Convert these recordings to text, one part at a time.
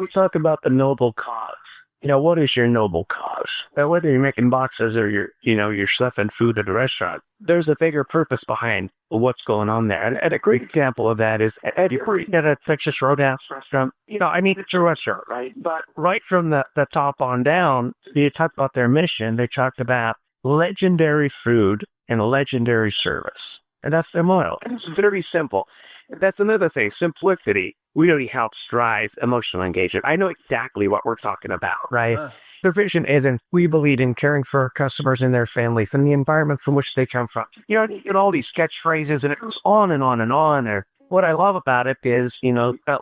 we talk about the noble cause. What is your noble cause? Whether you're making boxes or you're stuffing food at a restaurant, there's a bigger purpose behind what's going on there. And a great example of that is, have you ever eaten at a Texas Roadhouse restaurant? It's a restaurant, right? But right from the top on down, you talk about their mission. They talked about legendary food and legendary service. And that's their motto. It's very simple. That's another thing. Simplicity really helps drive emotional engagement. I know exactly what we're talking about, right? Their vision isn't, we believe in caring for our customers and their families and the environment from which they come from. You get all these catchphrases and it goes on and on and on. And what I love about it is,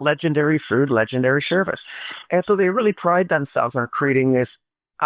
legendary food, legendary service. And so they really pride themselves on creating this,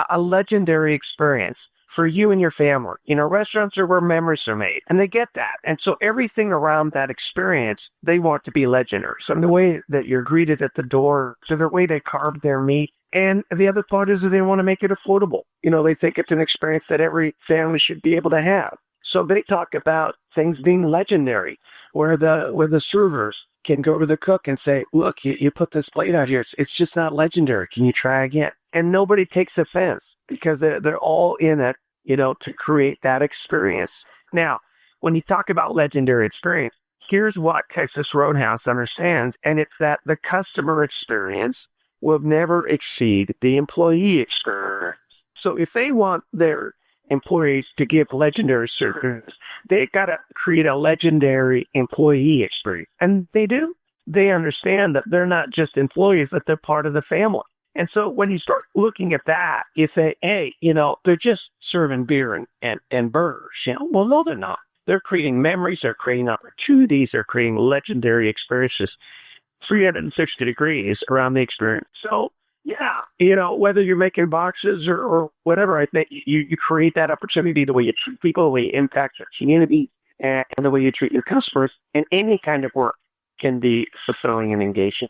a legendary experience for you and your family. Restaurants are where memories are made, and they get that. And so everything around that experience, they want to be legendary. So the way that you're greeted at the door, to the way they carve their meat. And the other part is that they want to make it affordable. They think it's an experience that every family should be able to have. So they talk about things being legendary, where the servers can go to the cook and say, look, you put this plate out here. It's just not legendary. Can you try again? And nobody takes offense because they're all in it, to create that experience. Now, when you talk about legendary experience, here's what Texas Roadhouse understands, and it's that the customer experience will never exceed the employee experience. So if they want their employees to give legendary service, they got to create a legendary employee experience. And they do. They understand that they're not just employees, that they're part of the family. And so when you start looking at that, you say, hey, they're just serving beer and burgers. Well, no, they're not. They're creating memories. They're creating opportunities. They're creating legendary experiences, 360 degrees around the experience. So, yeah, whether you're making boxes or whatever, I think you create that opportunity, the way you treat people, the way you impact your community, and the way you treat your customers, and any kind of work can be fulfilling and engaging.